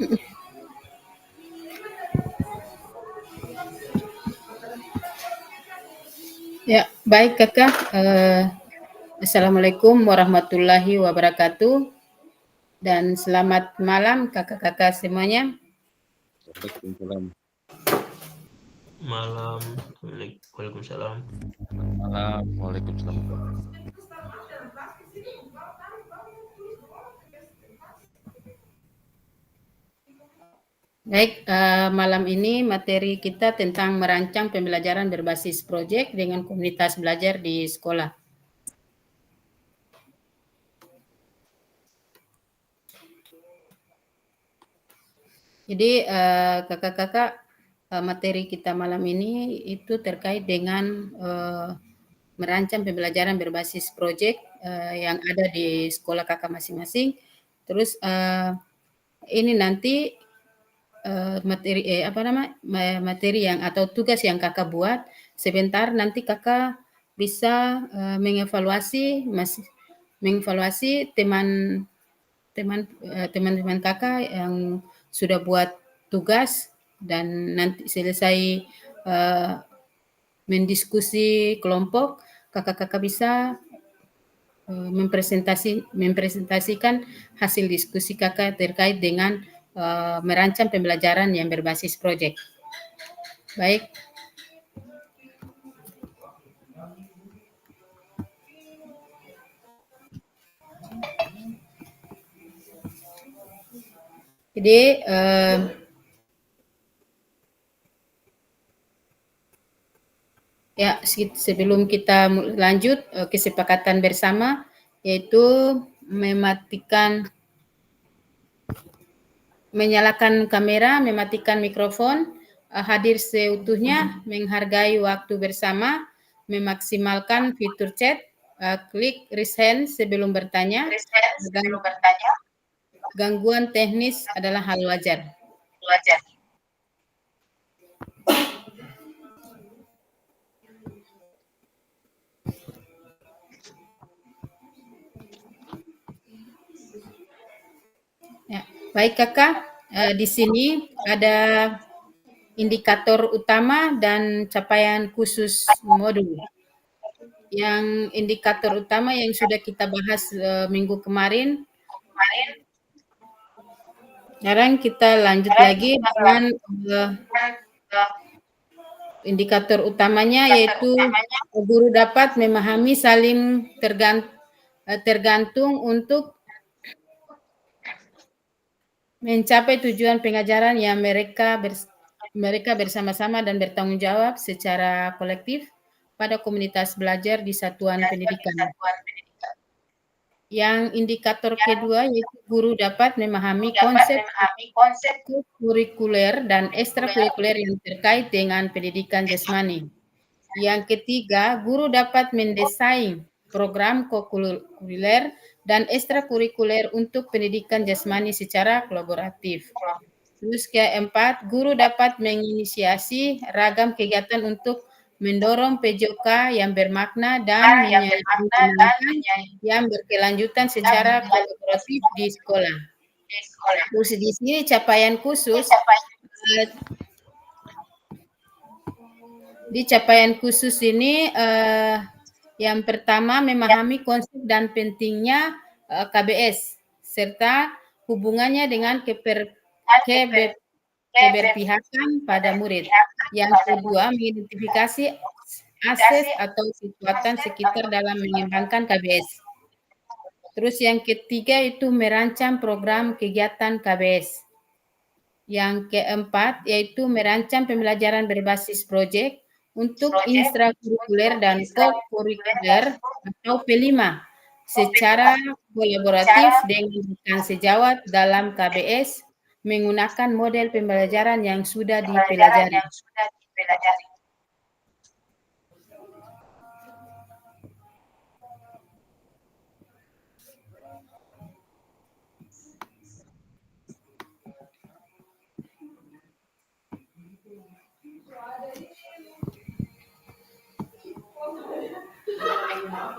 Ya, baik Kakak. Assalamualaikum warahmatullahi wabarakatuh dan selamat malam kakak-kakak semuanya. Waalaikumsalam. Malam. Waalaikumsalam. Malam. Waalaikumsalam. Baik, malam ini materi kita tentang merancang pembelajaran berbasis proyek dengan komunitas belajar di sekolah. Jadi kakak-kakak, materi kita malam ini itu terkait dengan merancang pembelajaran berbasis proyek yang ada di sekolah kakak masing-masing. Terus ini nanti materi yang atau tugas yang kakak buat sebentar nanti kakak bisa mengevaluasi teman-teman kakak yang sudah buat tugas dan nanti selesai mendiskusi kelompok, kakak-kakak bisa mempresentasikan hasil diskusi kakak terkait dengan merancang pembelajaran yang berbasis proyek. Baik. Jadi ya, sebelum kita lanjut kesepakatan bersama yaitu menyalakan kamera, mematikan mikrofon, hadir seutuhnya, menghargai waktu bersama, memaksimalkan fitur chat, klik raise hand sebelum bertanya. Gangguan teknis adalah hal wajar. Ya, baik kakak, di sini ada indikator utama dan capaian khusus modul. Yang indikator utama yang sudah kita bahas minggu kemarin. Sekarang kita lanjut lagi dengan indikator utamanya yaitu guru dapat memahami saling tergantung untuk mencapai tujuan pengajaran yang mereka bersama-sama dan bertanggung jawab secara kolektif pada komunitas belajar di satuan pendidikan. Yang indikator kedua yaitu guru dapat memahami konsep kurikuler dan ekstrakurikuler yang terkait dengan pendidikan jasmani. Yang ketiga, guru dapat mendesain program kurikuler dan ekstrakurikuler untuk pendidikan jasmani secara kolaboratif. Terus keempat, guru dapat menginisiasi ragam kegiatan untuk mendorong PJOK yang bermakna dan menyampaikan yang berkelanjutan secara kolaboratif di sekolah. Terus di sini capaian khusus, di capaian khusus ini yang pertama memahami konsep dan pentingnya KBS serta hubungannya dengan keberpihakan pada murid. Yang kedua, mengidentifikasi akses atau kekuatan sekitar dalam mengembangkan KBS. Terus yang ketiga itu merancang program kegiatan KBS. Yang keempat yaitu merancang pembelajaran berbasis proyek untuk intrakurikuler dan co-kurikuler atau P5 secara kolaboratif dengan rekan sejawat dalam KBS menggunakan model pembelajaran yang sudah dipelajari.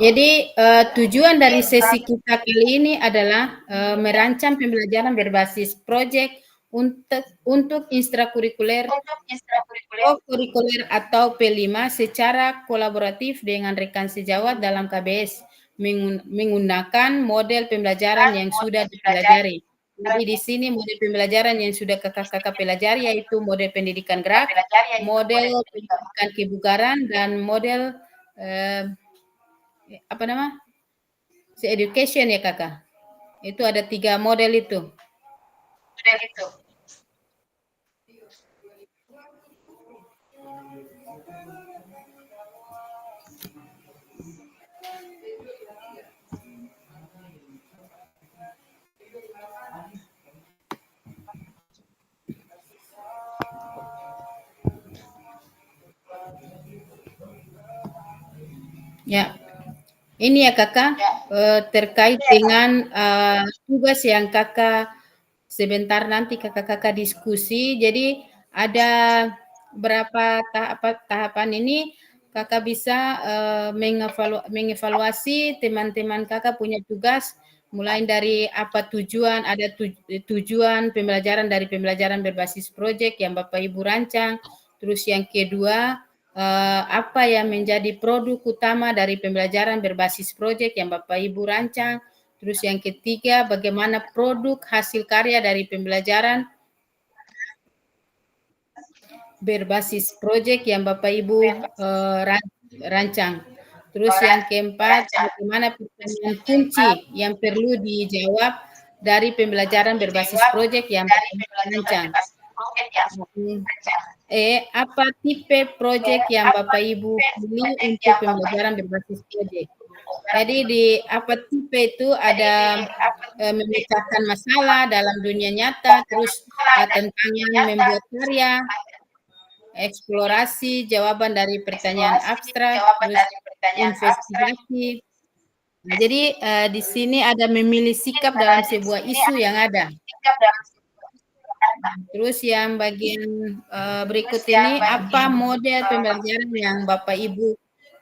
Jadi tujuan dari sesi kita kali ini adalah merancang pembelajaran berbasis proyek Untuk ekstrakurikuler kurikuler atau P5 secara kolaboratif dengan rekan sejawat dalam KBS menggunakan model pembelajaran yang sudah dipelajari. Jadi di sini model pembelajaran yang sudah kakak-kakak pelajari yaitu model pendidikan gerak, model pendidikan kebugaran, dan model education ya kakak. Itu ada 3 model itu. Ya, ini ya kakak terkait dengan tugas yang kakak sebentar nanti kakak-kakak diskusi. Jadi ada berapa tahapan ini kakak bisa mengevaluasi teman-teman kakak punya tugas, mulai dari apa tujuan, ada tujuan pembelajaran dari pembelajaran berbasis proyek yang Bapak Ibu rancang. Terus yang kedua, apa yang menjadi produk utama dari pembelajaran berbasis proyek yang Bapak Ibu rancang. Terus yang ketiga, bagaimana produk hasil karya dari pembelajaran berbasis proyek yang Bapak Ibu rancang. Terus yang keempat, bagaimana pertanyaan kunci yang perlu dijawab dari pembelajaran berbasis proyek yang Bapak Ibu rancang. Apa tipe proyek yang Bapak Ibu pilih untuk pembelajaran berbasis proyek? Jadi di apa tipe itu ada memecahkan masalah dalam dunia nyata, terus tantangan membuat karya, eksplorasi jawaban dari pertanyaan abstrak, terus investigasi. Nah, jadi di sini ada memilih sikap dalam sebuah isu yang ada. Terus yang bagian berikut ini, apa model pembelajaran yang Bapak Ibu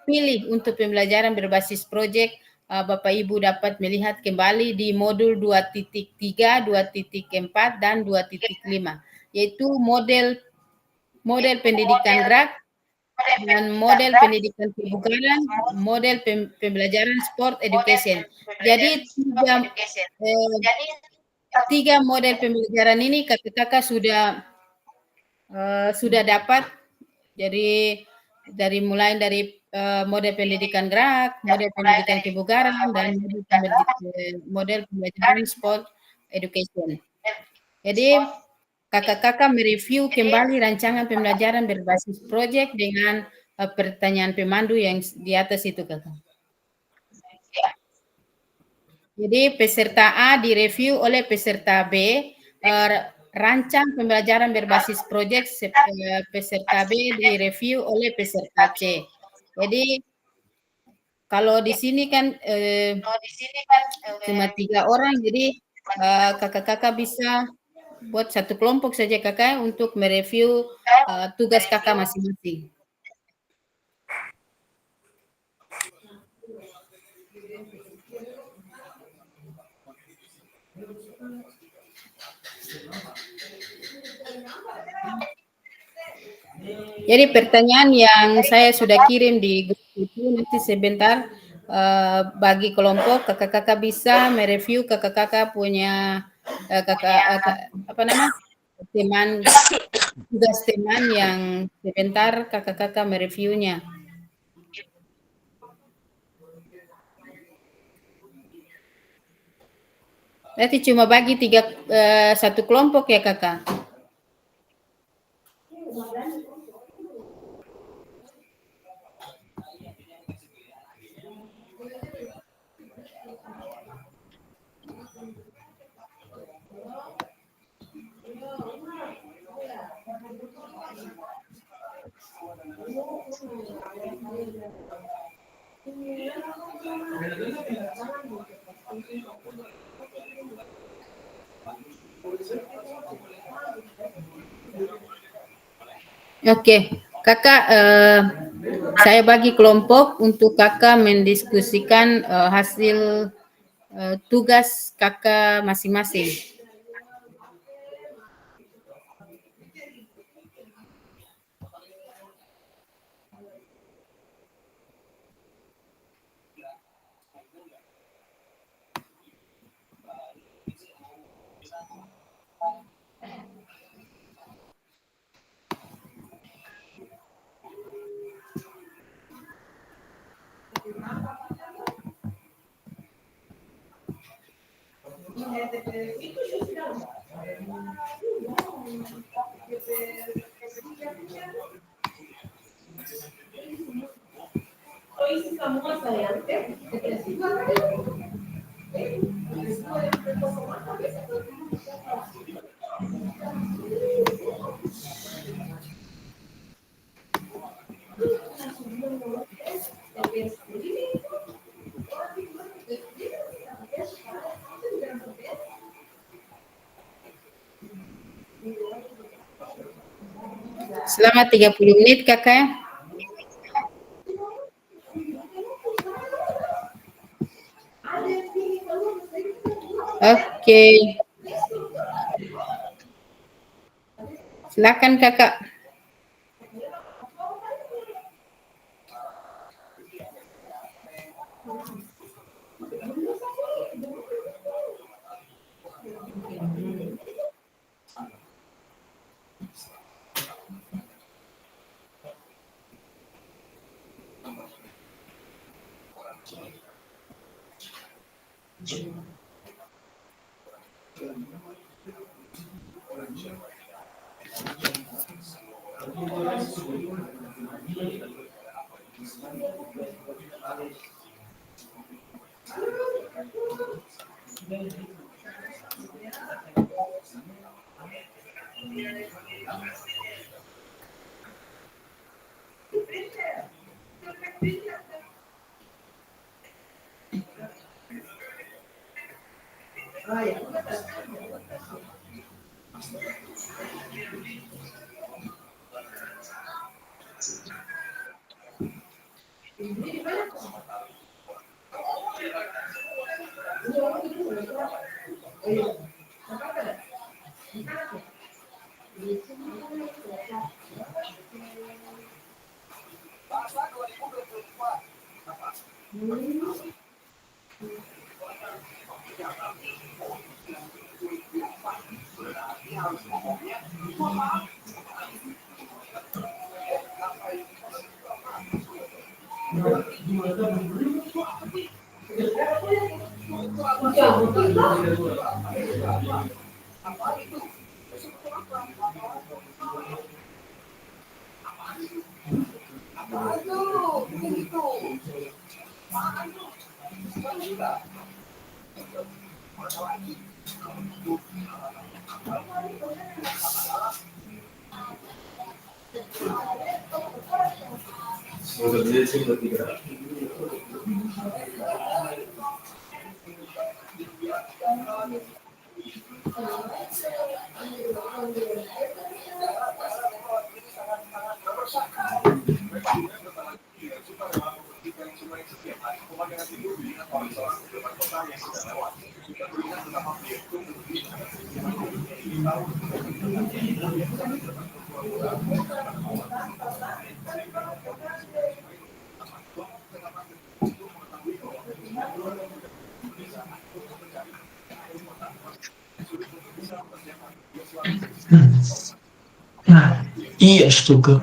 pilih untuk pembelajaran berbasis proyek? Bapak Ibu dapat melihat kembali di modul 2.3, 2.4, dan 2.5, yaitu model pendidikan gerak, dan model pendidikan kebugaran, model pembelajaran sport education. Jadi tiga model pembelajaran ini kakak-kakak sudah dapat. Jadi mulai dari model pendidikan gerak, model pendidikan kebugaran, dan model pembelajaran sport education. Jadi kakak-kakak mereview kembali rancangan pembelajaran berbasis proyek dengan pertanyaan pemandu yang di atas itu kakak. Jadi peserta A direview oleh peserta B, rancang pembelajaran berbasis proyek peserta B direview oleh peserta C. Jadi kalau di sini kan cuma 3 orang, jadi kakak-kakak bisa buat satu kelompok saja kakak untuk mereview tugas kakak masing-masing. Jadi pertanyaan yang saya sudah kirim di grup itu nanti sebentar bagi kelompok kakak-kakak bisa mereview kakak-kakak punya teman tugas teman yang sebentar kakak-kakak mereviewnya. Nanti cuma bagi satu kelompok ya kakak. Oke, kakak saya bagi kelompok untuk kakak mendiskusikan hasil tugas kakak masing-masing. Selama 30 menit, Kakak. Oke. Silakan, Kakak. Iya, astuga.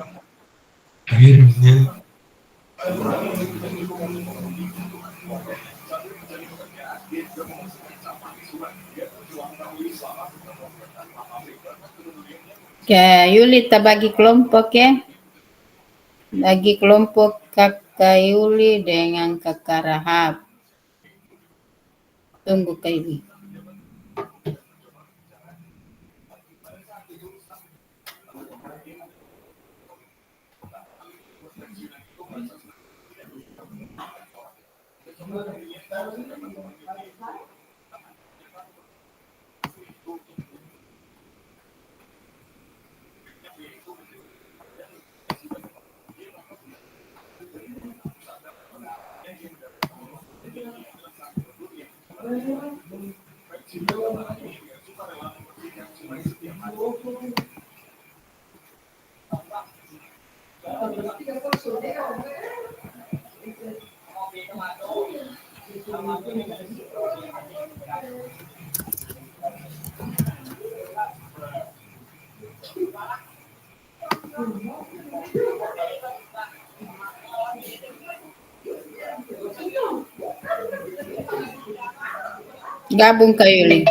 Akhirnya. Oke, Yuli, kita bagi kelompok ya. Bagi kelompok Kakak Yuli dengan Kakak Rahab. Tunggu, Kak Yuli. Gabung, Kak Yuli.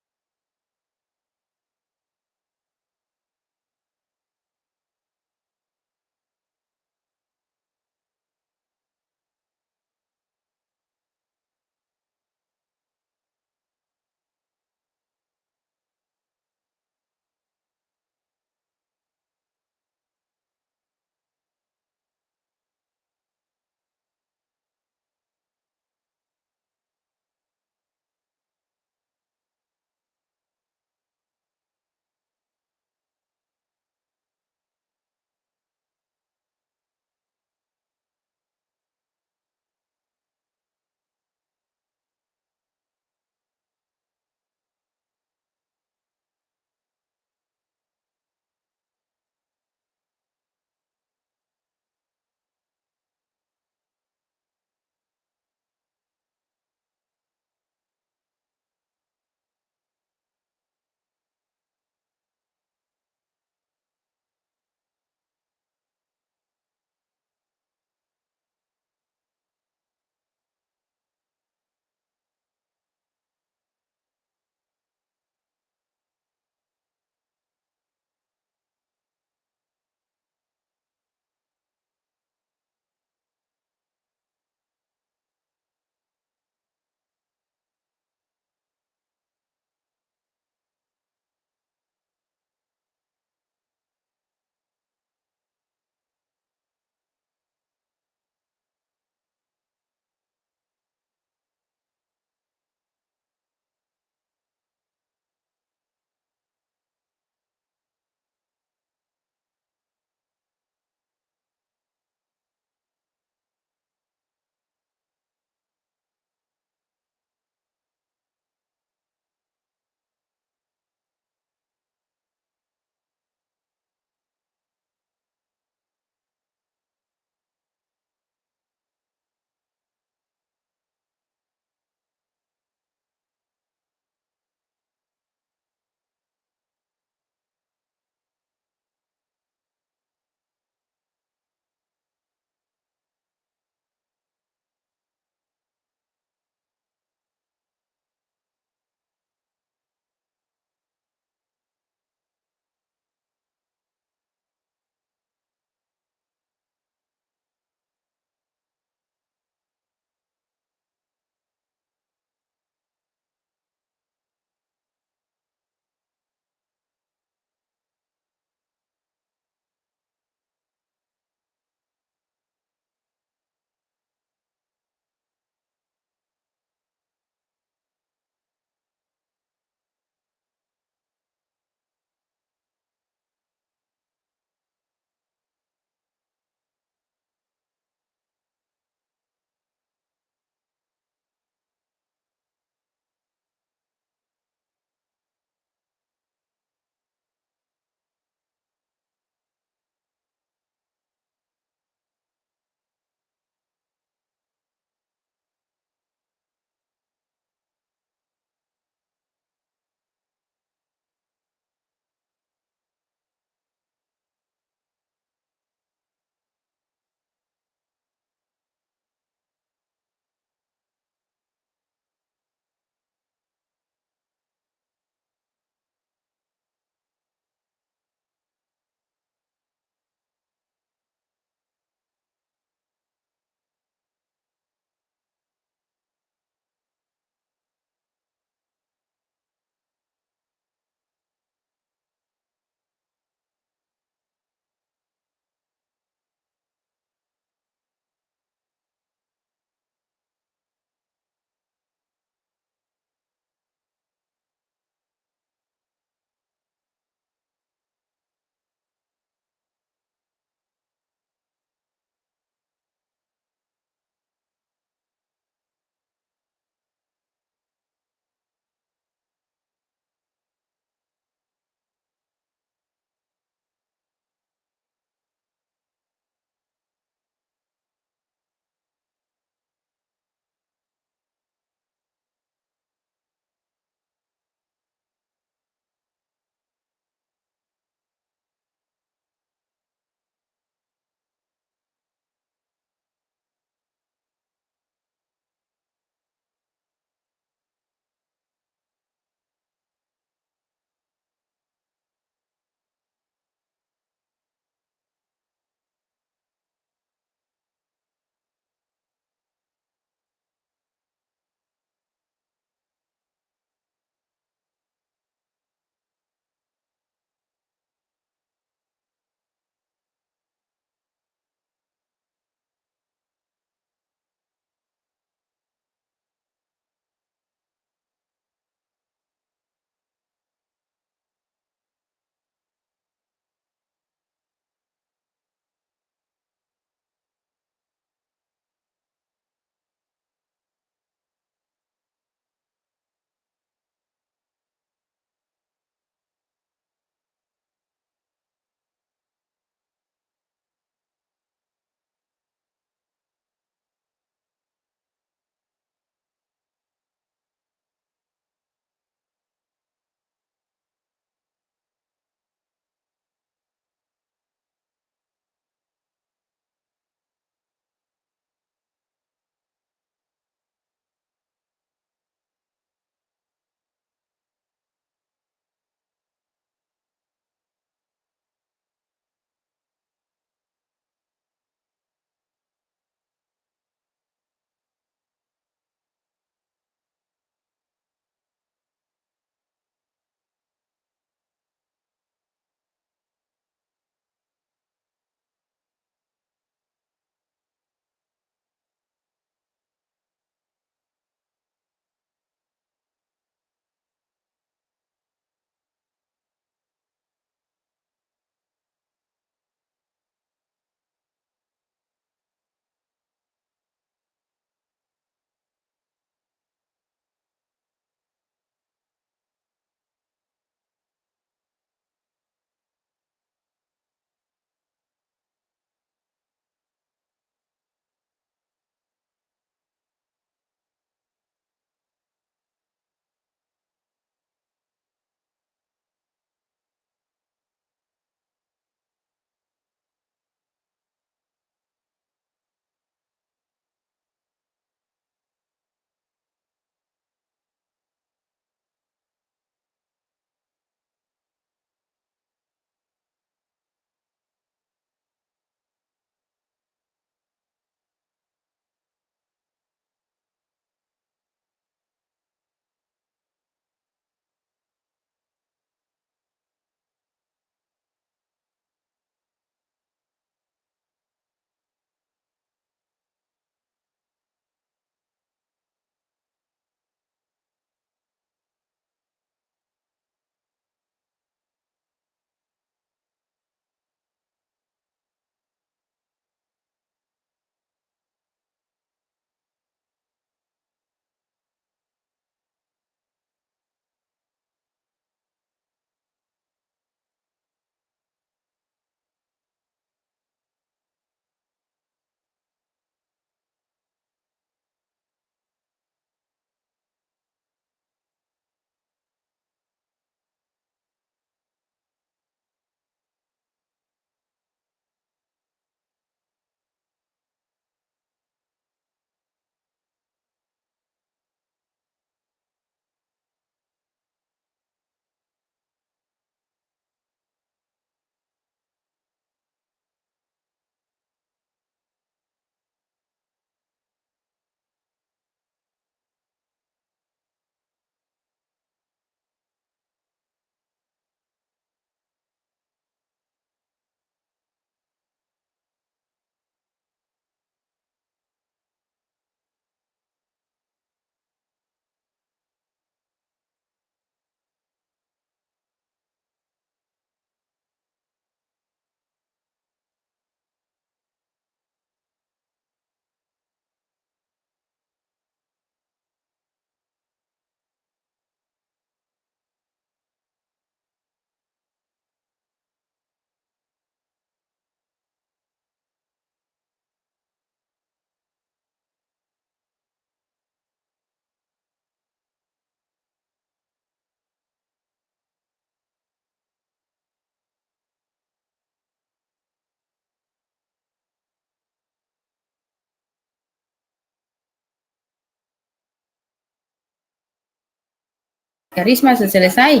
Karisma sudah selesai.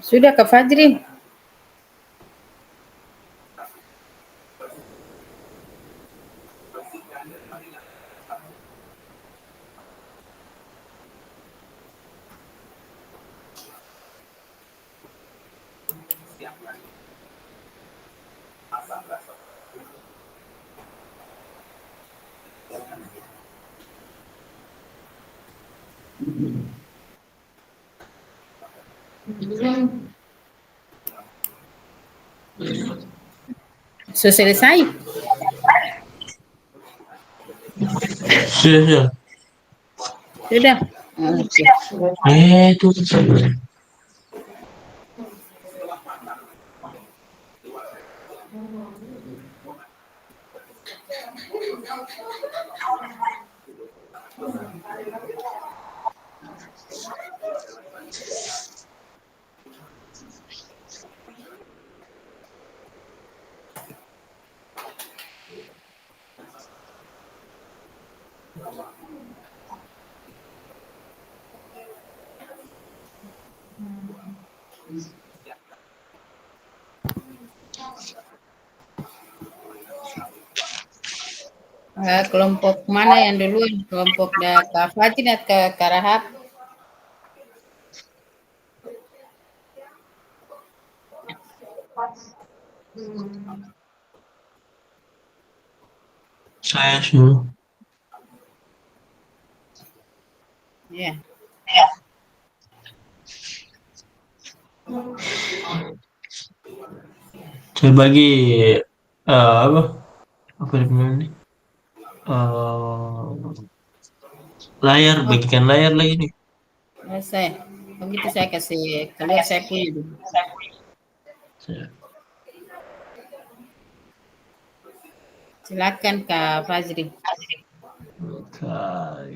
Sudah Kak Fajri? Sudah selesai? Sudah. Sudah? Oke. Itu Kelompok mana yang duluan? Kelompok Kak Fajri atau Kak Rahab? saya suruh. Ya. Saya bagi apa? Apa namanya? Layar, bagikan layar lagi nih. Selesai. Begitu saya kasih keluar saya punya dulu. Silakan Kak Fajri. Sudah.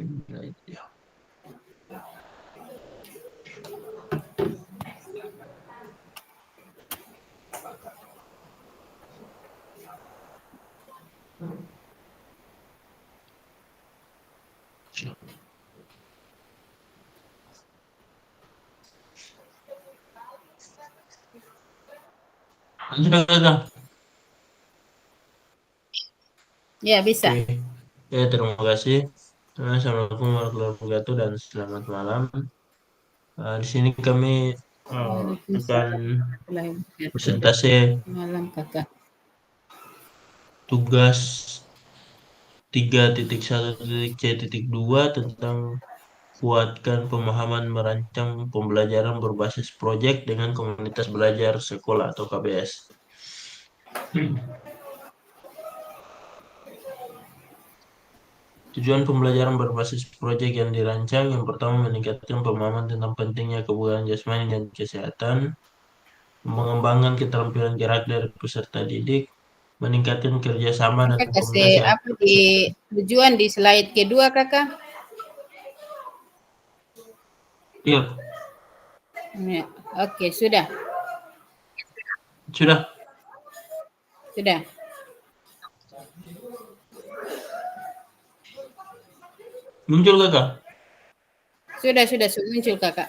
Ya, bisa. Oke. Ya, terima kasih. Assalamualaikum warahmatullahi wabarakatuh dan selamat malam. Di sini kami akan presentasi Malam Kakak. tugas 3.1.C.2 tentang kuatkan pemahaman merancang pembelajaran berbasis proyek dengan komunitas belajar sekolah atau KBS. Tujuan pembelajaran berbasis proyek yang dirancang yang pertama meningkatkan pemahaman tentang pentingnya kebugaran jasmani dan kesehatan, mengembangkan keterampilan gerak dari peserta didik, meningkatkan kerjasama dan Kakak kasih komunikasi apa di tujuan di slide kedua, Kakak? Iya, Ya, oke, sudah. sudah. Sudah. Muncul kakak? Sudah muncul, Kakak.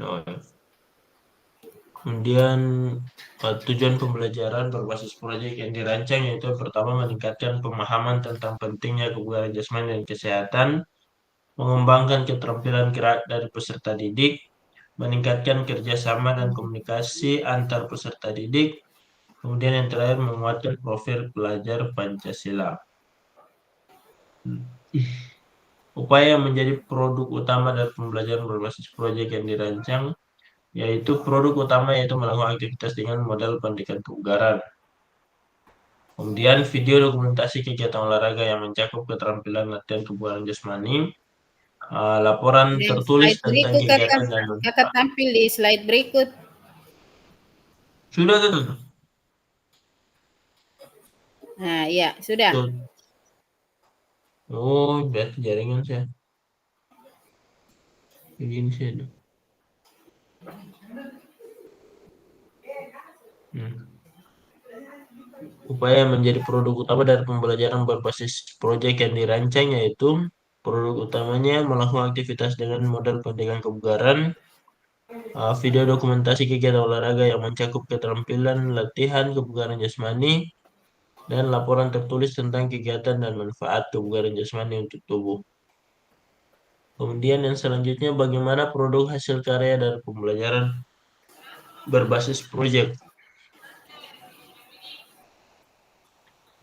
Oh, ya. Kemudian tujuan pembelajaran berbasis proyek yang dirancang yaitu pertama meningkatkan pemahaman tentang pentingnya kebugaran jasmani dan kesehatan, mengembangkan keterampilan gerak dari peserta didik, meningkatkan kerjasama dan komunikasi antar peserta didik, kemudian yang terakhir menguatkan profil pelajar Pancasila. Upaya yang menjadi produk utama dari pembelajaran berbasis proyek yang dirancang yaitu produk utama yaitu melakukan aktivitas dengan model pendidikan kebugaran. Kemudian video dokumentasi kegiatan olahraga yang mencakup keterampilan latihan kebugaran jasmani, laporan Dan tertulis slide tentang berikut, Kakak. kegiatan dan Kakak manfaat. tampil di slide berikut. Sudah kan? Nah, ya, sudah. Tuh. Oh, berarti jaringan saya. Begini sih. Upaya menjadi produk utama dari pembelajaran berbasis proyek yang dirancang yaitu produk utamanya melakukan aktivitas dengan model pendidikan kebugaran, video dokumentasi kegiatan olahraga yang mencakup keterampilan latihan kebugaran jasmani, dan laporan tertulis tentang kegiatan dan manfaat kebugaran jasmani untuk tubuh. Kemudian yang selanjutnya bagaimana produk hasil karya dari pembelajaran berbasis proyek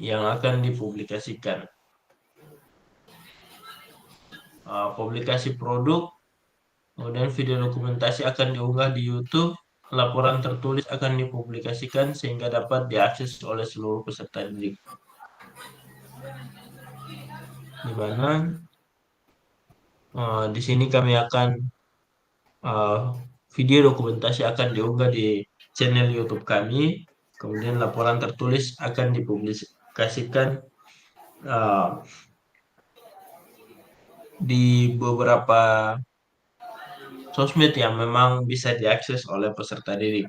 yang akan dipublikasikan. Publikasi produk, kemudian video dokumentasi akan diunggah di YouTube, laporan tertulis akan dipublikasikan sehingga dapat diakses oleh seluruh peserta didik. Di mana di sini kami akan video dokumentasi akan diunggah di channel YouTube kami, kemudian laporan tertulis akan dipublikasikan di beberapa sosmed yang memang bisa diakses oleh peserta didik.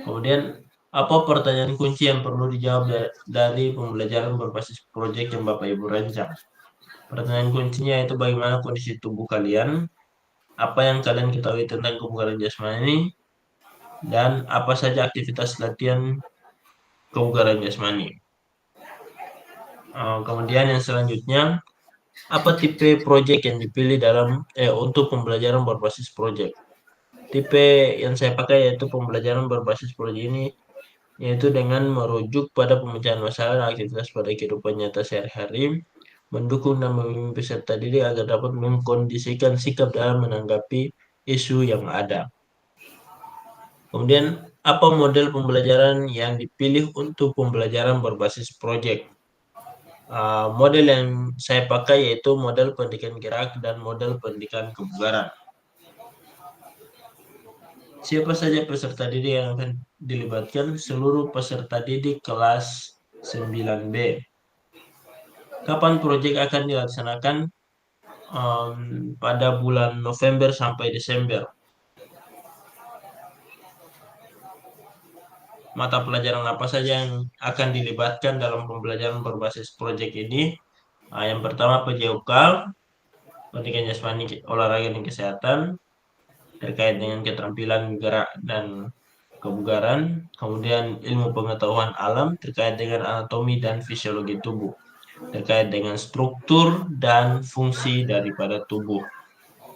Kemudian, apa pertanyaan kunci yang perlu dijawab dari pembelajaran berbasis proyek yang Bapak Ibu rancang? Pertanyaan kuncinya itu bagaimana kondisi tubuh kalian, apa yang kalian ketahui tentang kebugaran jasmani, dan apa saja aktivitas latihan kebugaran jasmani. Kemudian yang selanjutnya, apa tipe proyek yang dipilih untuk pembelajaran berbasis proyek? Tipe yang saya pakai yaitu pembelajaran berbasis proyek ini yaitu dengan merujuk pada pemecahan masalah dan aktivitas pada kehidupan nyata sehari-hari, mendukung dan membimbing peserta didik agar dapat mengkondisikan sikap dalam menanggapi isu yang ada. Kemudian, apa model pembelajaran yang dipilih untuk pembelajaran berbasis proyek? Model yang saya pakai yaitu model pendidikan gerak dan model pendidikan kebugaran. Siapa saja peserta didik yang akan dilibatkan? Seluruh peserta didik kelas 9B. Kapan proyek akan dilaksanakan? Pada bulan November sampai Desember. Mata pelajaran apa saja yang akan dilibatkan dalam pembelajaran berbasis proyek ini? Yang pertama PJOK, pendidikan jasmani, olahraga dan kesehatan, terkait dengan keterampilan gerak dan kebugaran, kemudian ilmu pengetahuan alam terkait dengan anatomi dan fisiologi tubuh, terkait dengan struktur dan fungsi daripada tubuh.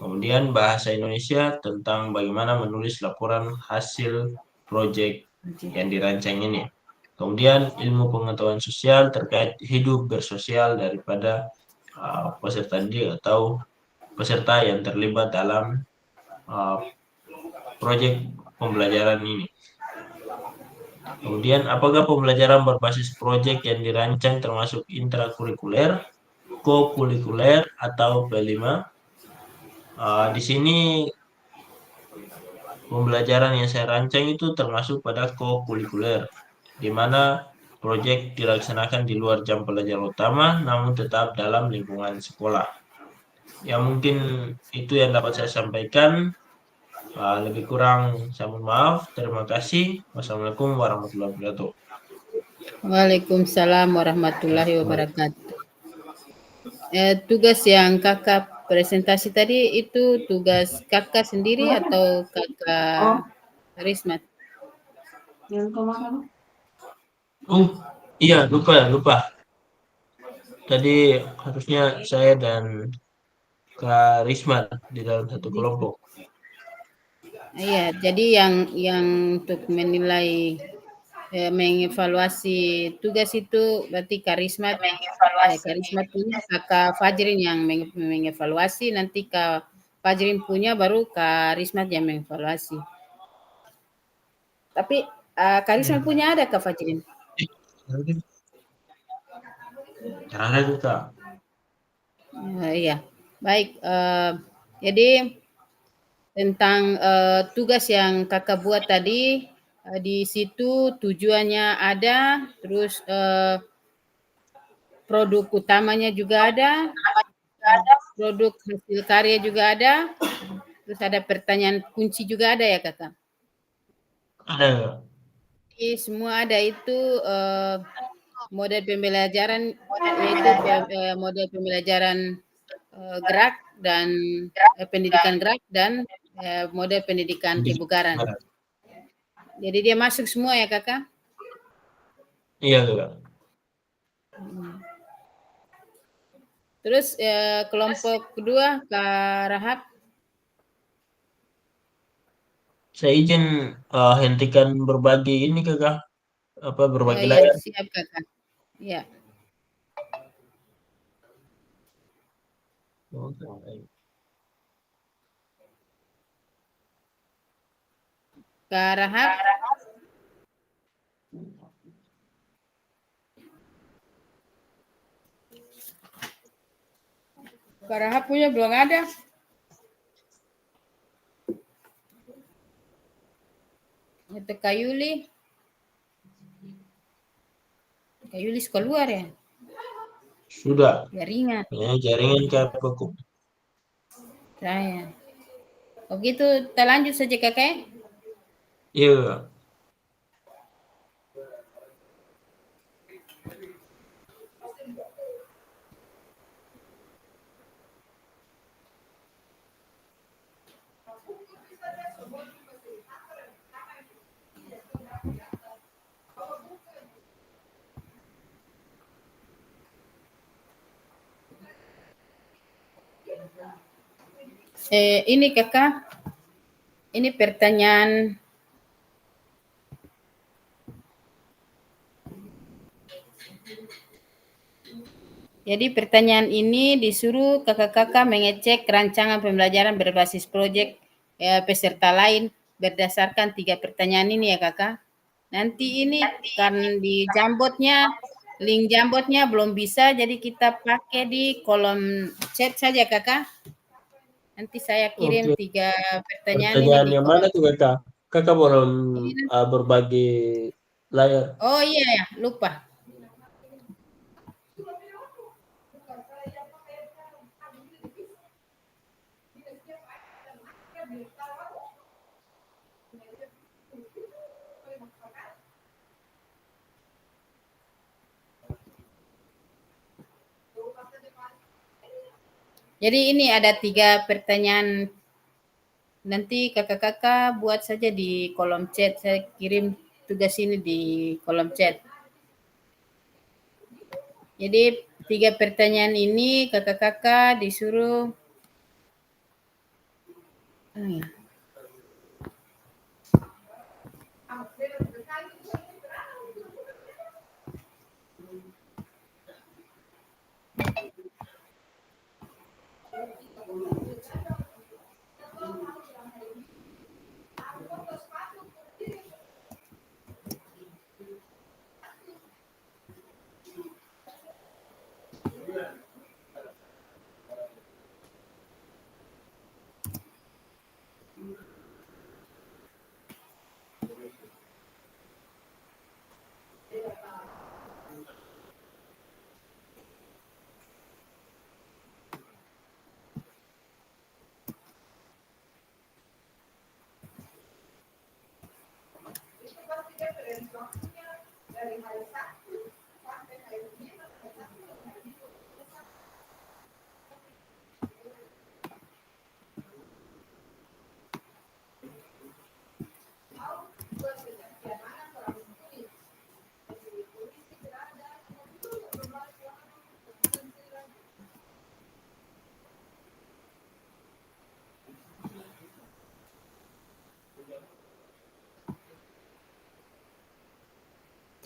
Kemudian bahasa Indonesia tentang bagaimana menulis laporan hasil proyek yang dirancang ini. Kemudian ilmu pengetahuan sosial terkait hidup bersosial daripada peserta didik atau peserta yang terlibat dalam proyek pembelajaran ini. Kemudian, apakah pembelajaran berbasis proyek yang dirancang termasuk intrakurikuler, kokurikuler, atau P5? Di sini pembelajaran yang saya rancang itu termasuk pada kokurikuler, di mana proyek dilaksanakan di luar jam pelajaran utama, namun tetap dalam lingkungan sekolah. Ya mungkin itu yang dapat saya sampaikan. Lebih kurang saya mohon maaf. Terima kasih. Wassalamualaikum warahmatullahi wabarakatuh. Waalaikumsalam warahmatullahi wabarakatuh. Tugas yang kakak presentasi tadi itu tugas kakak sendiri atau kakak Rismat? Oh, iya lupa. Tadi harusnya saya dan Kak Risma di dalam satu kelompok. Iya, jadi yang untuk menilai mengevaluasi tugas itu berarti Karismat punya Kakak Fajrin yang mengevaluasi, nanti Kak Fajrin punya baru Kak Rismat yang mengevaluasi. Tapi Kak Rismat punya ada Kak Fajrin? Ada juga. Iya, baik. Jadi tentang tugas yang kakak buat tadi, di situ tujuannya ada, terus produk utamanya juga ada, produk hasil karya juga ada, terus ada pertanyaan kunci juga ada ya kakak? Ada. Jadi semua ada itu model pembelajaran, yaitu model pembelajaran gerak dan pendidikan gerak dan model pendidikan kebugaran. Jadi dia masuk semua ya kakak? Iya Kak. Terus kelompok kedua Kak Rahab? Saya izin hentikan berbagi ini Kakak. Berbagi Iya layar. siap kakak. Ya. Kak Rahab? Kak Rahab punya belum ada? Itu Kak Yuli. Kak Yuli keluar ya? Sudah. Jaringan. Ya, jaringan Kak Beku. Saya. Oh gitu, kita lanjut saja kakak. Iya. Ini kakak, ini pertanyaan jadi pertanyaan ini disuruh kakak-kakak mengecek rancangan pembelajaran berbasis proyek peserta lain berdasarkan 3 pertanyaan ini ya kakak. Nanti ini kan di Jambotnya, link Jambotnya belum bisa, jadi kita pakai di kolom chat saja kakak. Nanti saya kirim Oke. 3 pertanyaan ini Pertanyaan di yang mana kolom. tuh Kakak? Kakak belum Ini, berbagi layar. oh iya ya, lupa. Jadi ini ada 3 pertanyaan. Nanti kakak-kakak buat saja di kolom chat. Saya kirim tugas ini di kolom chat. Jadi 3 pertanyaan ini kakak-kakak disuruh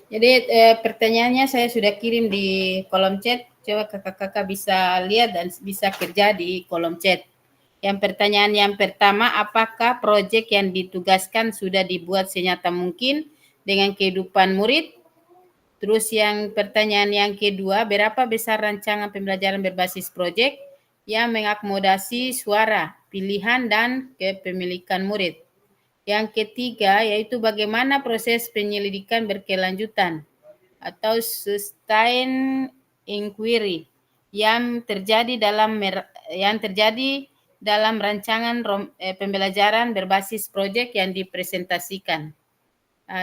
Jadi pertanyaannya saya sudah kirim di kolom chat. Coba kakak-kakak bisa lihat dan bisa kerja di kolom chat. Yang pertanyaan yang pertama, apakah proyek yang ditugaskan sudah dibuat senyata mungkin dengan kehidupan murid? Terus yang pertanyaan yang kedua, berapa besar rancangan pembelajaran berbasis proyek yang mengakomodasi suara, pilihan, dan kepemilikan murid? Yang ketiga, yaitu bagaimana proses penyelidikan berkelanjutan atau sustained inquiry yang terjadi dalam rancangan pembelajaran berbasis proyek yang dipresentasikan.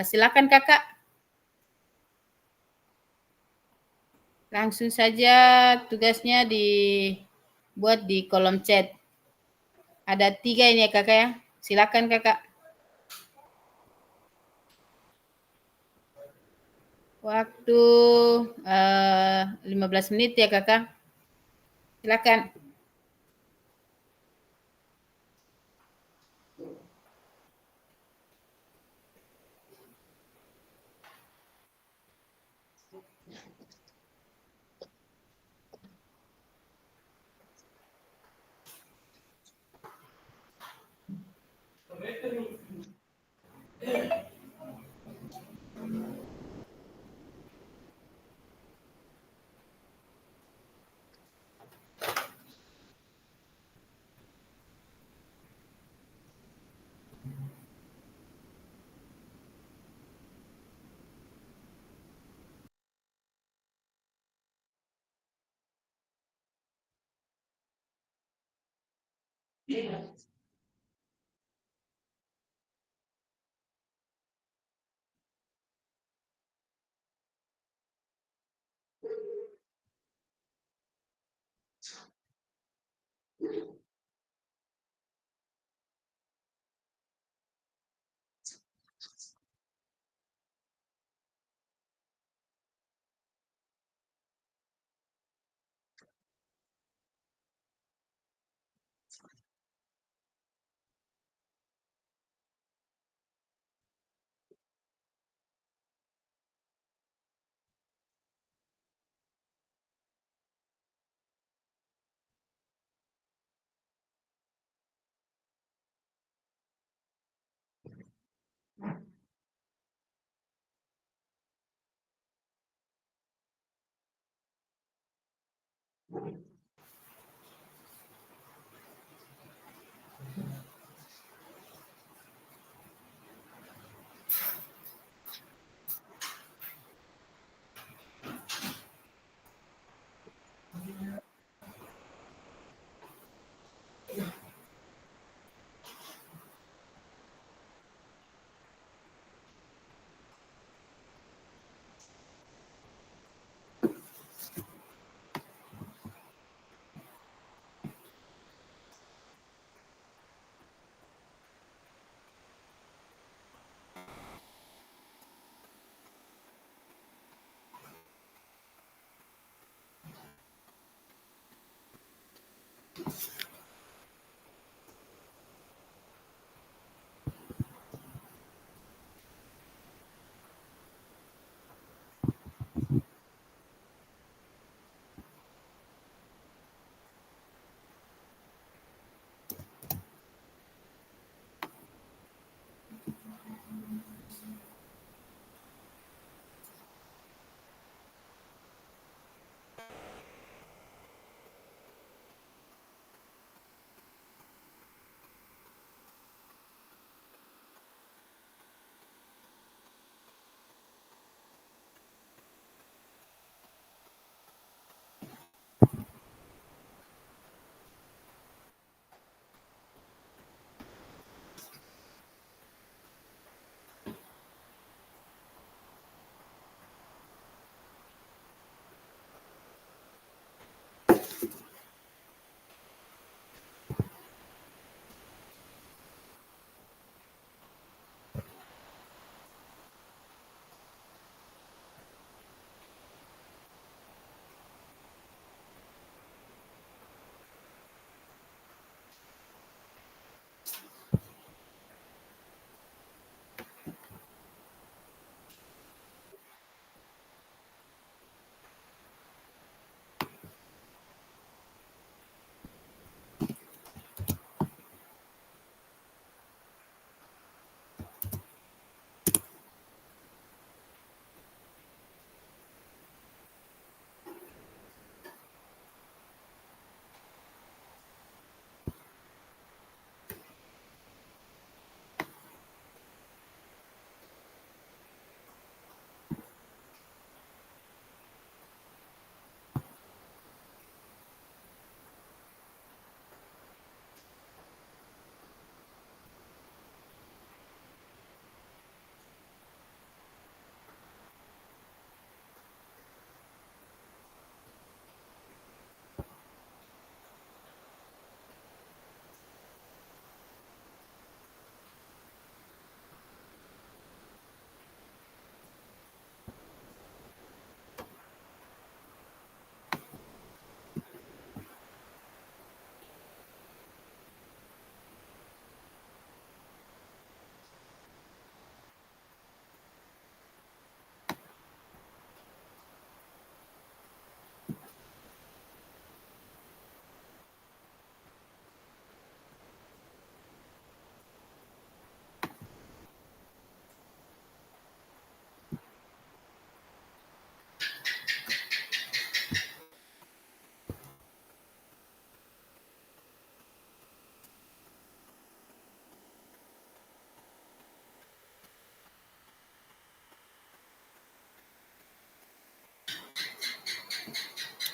Silakan kakak. Langsung saja tugasnya dibuat di kolom chat. Ada 3 ini ya kakak ya. Silakan kakak. Waktu 15 menit ya kakak. Silakan.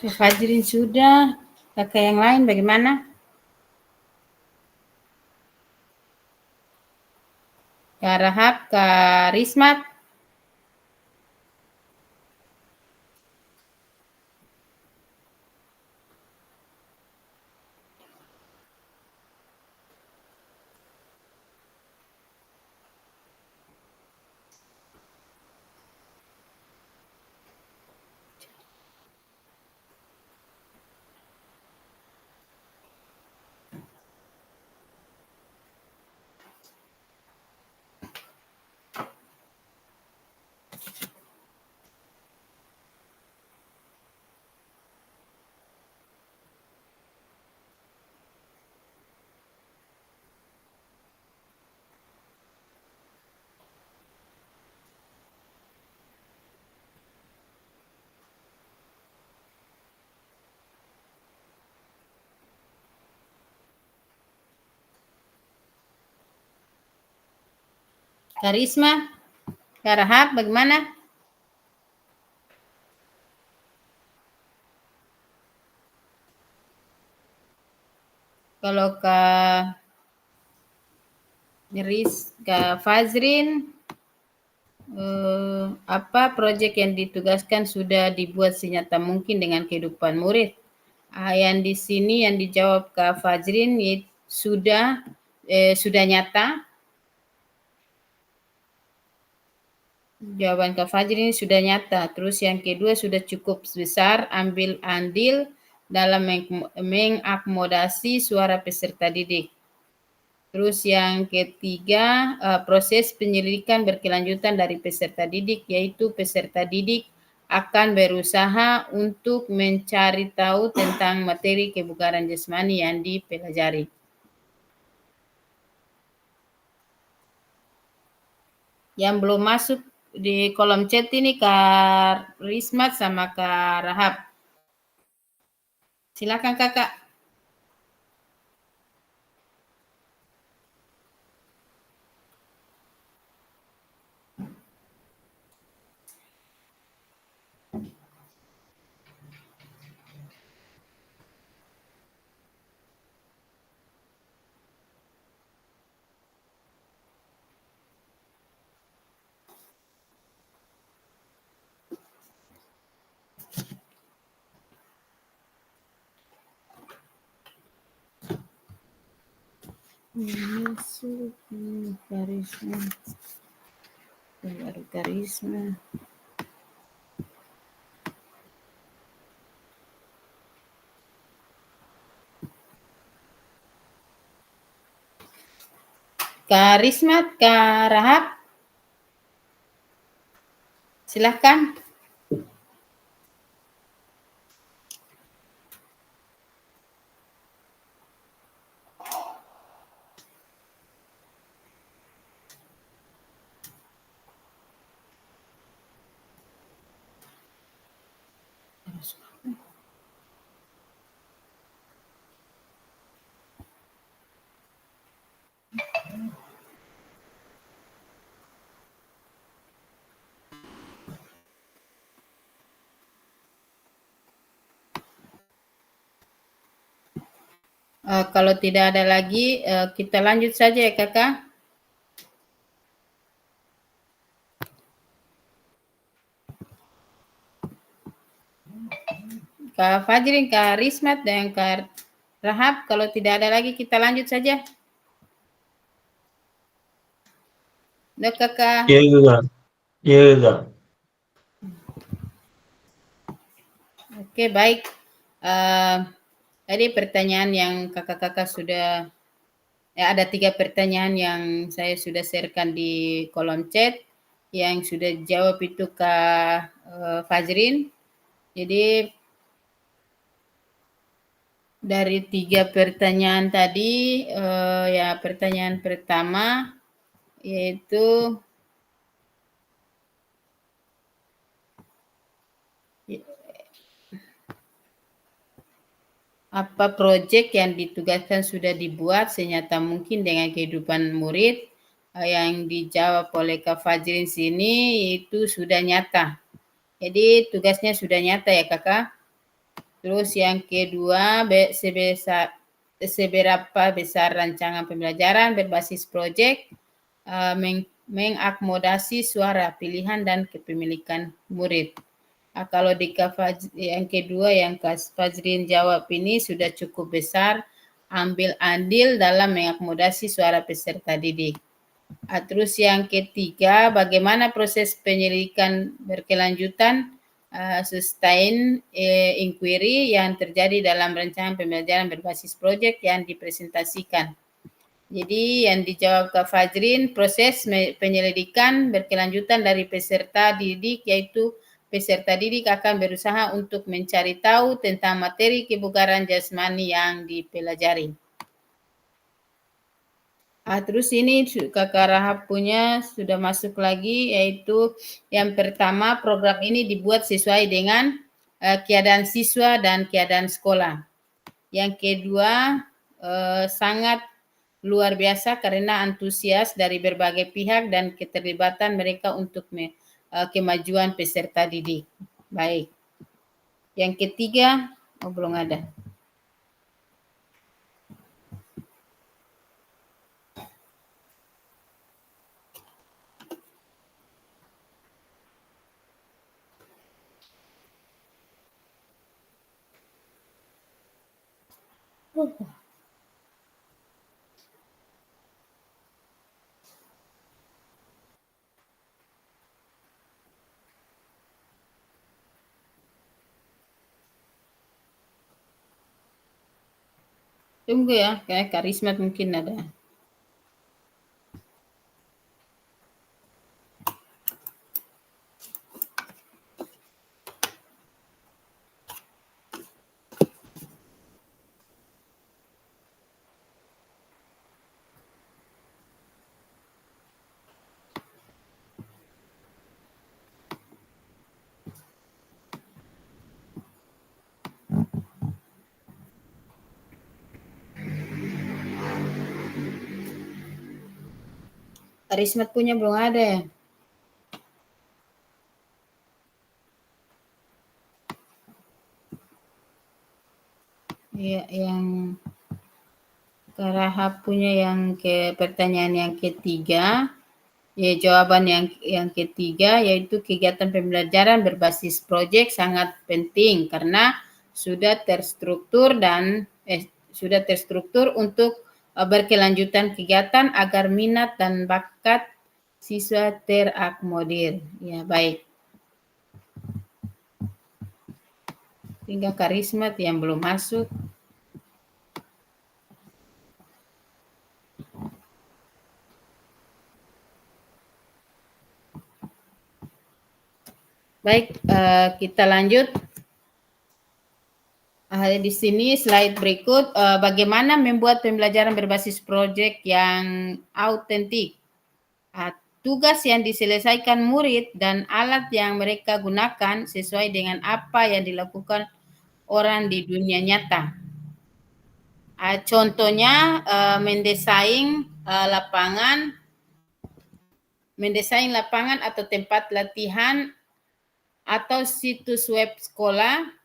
Kak Fajrin sudah. Kakak yang lain bagaimana? Kak Rahab, Kak Rismat. Kak Risma, Kak Rahab bagaimana? Kalau Kak Kak Fajrin, apa proyek yang ditugaskan sudah dibuat senyata mungkin dengan kehidupan murid? Yang di sini yang dijawab Kak Fajrin sudah nyata. Jawaban Kak Fajrin sudah nyata. Terus yang kedua sudah cukup besar ambil andil dalam mengakomodasi suara peserta didik. Terus yang ketiga, proses penyelidikan berkelanjutan dari peserta didik, yaitu peserta didik akan berusaha untuk mencari tahu tentang materi kebugaran jasmani yang dipelajari. Yang belum masuk di kolom chat ini Kak Rismat sama Kak Rahab. Silakan Kakak. Masuk karisma. Kak Rismat, Kak Rahab, silahkan. Kalau tidak ada lagi, kita lanjut saja ya Kakak. Kak Fajrin, Kak Rismat, dan Kak Rahab, kalau tidak ada lagi kita lanjut saja. Udah Kakak. Iya juga. Iya juga. Oke, baik. Tadi pertanyaan yang kakak-kakak sudah, ada 3 pertanyaan yang saya sudah sharekan di kolom chat. Yang sudah jawab itu Kak Fajrin. Jadi dari 3 pertanyaan tadi, ya pertanyaan pertama yaitu apa proyek yang ditugaskan sudah dibuat senyata mungkin dengan kehidupan murid? Yang dijawab oleh Kak Fajrin sini itu sudah nyata. Jadi tugasnya sudah nyata ya Kakak. Terus yang kedua, seberapa besar rancangan pembelajaran berbasis proyek mengakomodasi suara, pilihan, dan kepemilikan murid. Kalau di yang kedua yang Kak Fajrin jawab ini sudah cukup besar, ambil andil dalam mengakomodasi suara peserta didik. Terus yang ketiga, bagaimana proses penyelidikan berkelanjutan sustain inquiry yang terjadi dalam rancangan pembelajaran berbasis proyek yang dipresentasikan. Jadi yang dijawab Kak Fajrin, proses penyelidikan berkelanjutan dari peserta didik, yaitu peserta didik akan berusaha untuk mencari tahu tentang materi kebugaran jasmani yang dipelajari. Terus ini Kakak Rahab punya sudah masuk lagi, yaitu yang pertama, program ini dibuat sesuai dengan keadaan siswa dan keadaan sekolah. Yang kedua, sangat luar biasa karena antusias dari berbagai pihak dan keterlibatan mereka untuk kemajuan peserta didik. Baik. Yang ketiga, belum ada. Tunggu ya, kayak Karisma mungkin ada. Karismat punya belum ada ya? Ya, yang Karahap punya yang pertanyaan yang ketiga, ya jawaban yang ketiga yaitu kegiatan pembelajaran berbasis proyek sangat penting karena sudah terstruktur untuk berkelanjutan kegiatan agar minat dan bakat siswa terakomodir. Ya, baik. Tinggal Karismat yang belum masuk. Baik, kita lanjut. Di sini slide berikut, bagaimana membuat pembelajaran berbasis proyek yang autentik. Tugas yang diselesaikan murid dan alat yang mereka gunakan sesuai dengan apa yang dilakukan orang di dunia nyata. Contohnya mendesain lapangan atau tempat latihan atau situs web sekolah.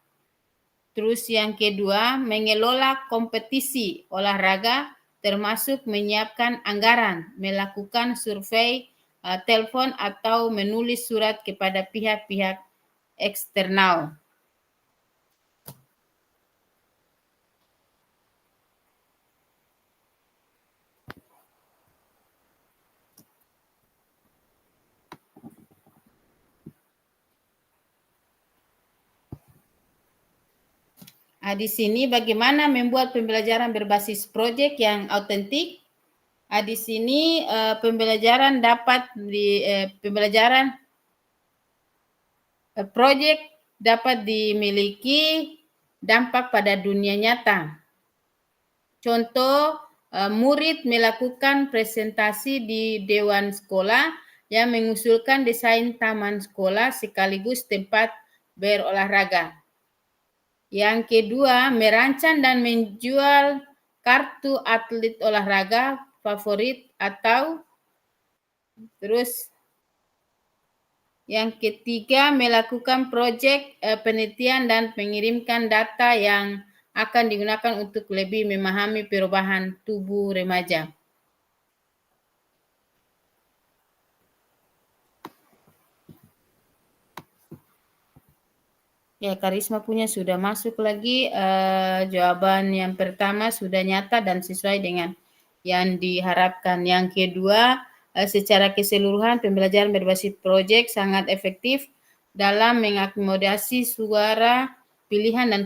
Terus yang kedua, mengelola kompetisi olahraga termasuk menyiapkan anggaran, melakukan survei telepon atau menulis surat kepada pihak-pihak eksternal. Di sini bagaimana membuat pembelajaran berbasis proyek yang autentik. Di sini pembelajaran proyek dapat dimiliki dampak pada dunia nyata. Contoh, murid melakukan presentasi di dewan sekolah yang mengusulkan desain taman sekolah sekaligus tempat berolahraga. Yang kedua, merancang dan menjual kartu atlet olahraga favorit atau terus Yang ketiga, melakukan proyek penelitian dan mengirimkan data yang akan digunakan untuk lebih memahami perubahan tubuh remaja. Ya, Karisma punya sudah masuk lagi. Jawaban yang pertama sudah nyata dan sesuai dengan yang diharapkan. Yang kedua, secara keseluruhan pembelajaran berbasis proyek sangat efektif dalam mengakomodasi suara, pilihan, dan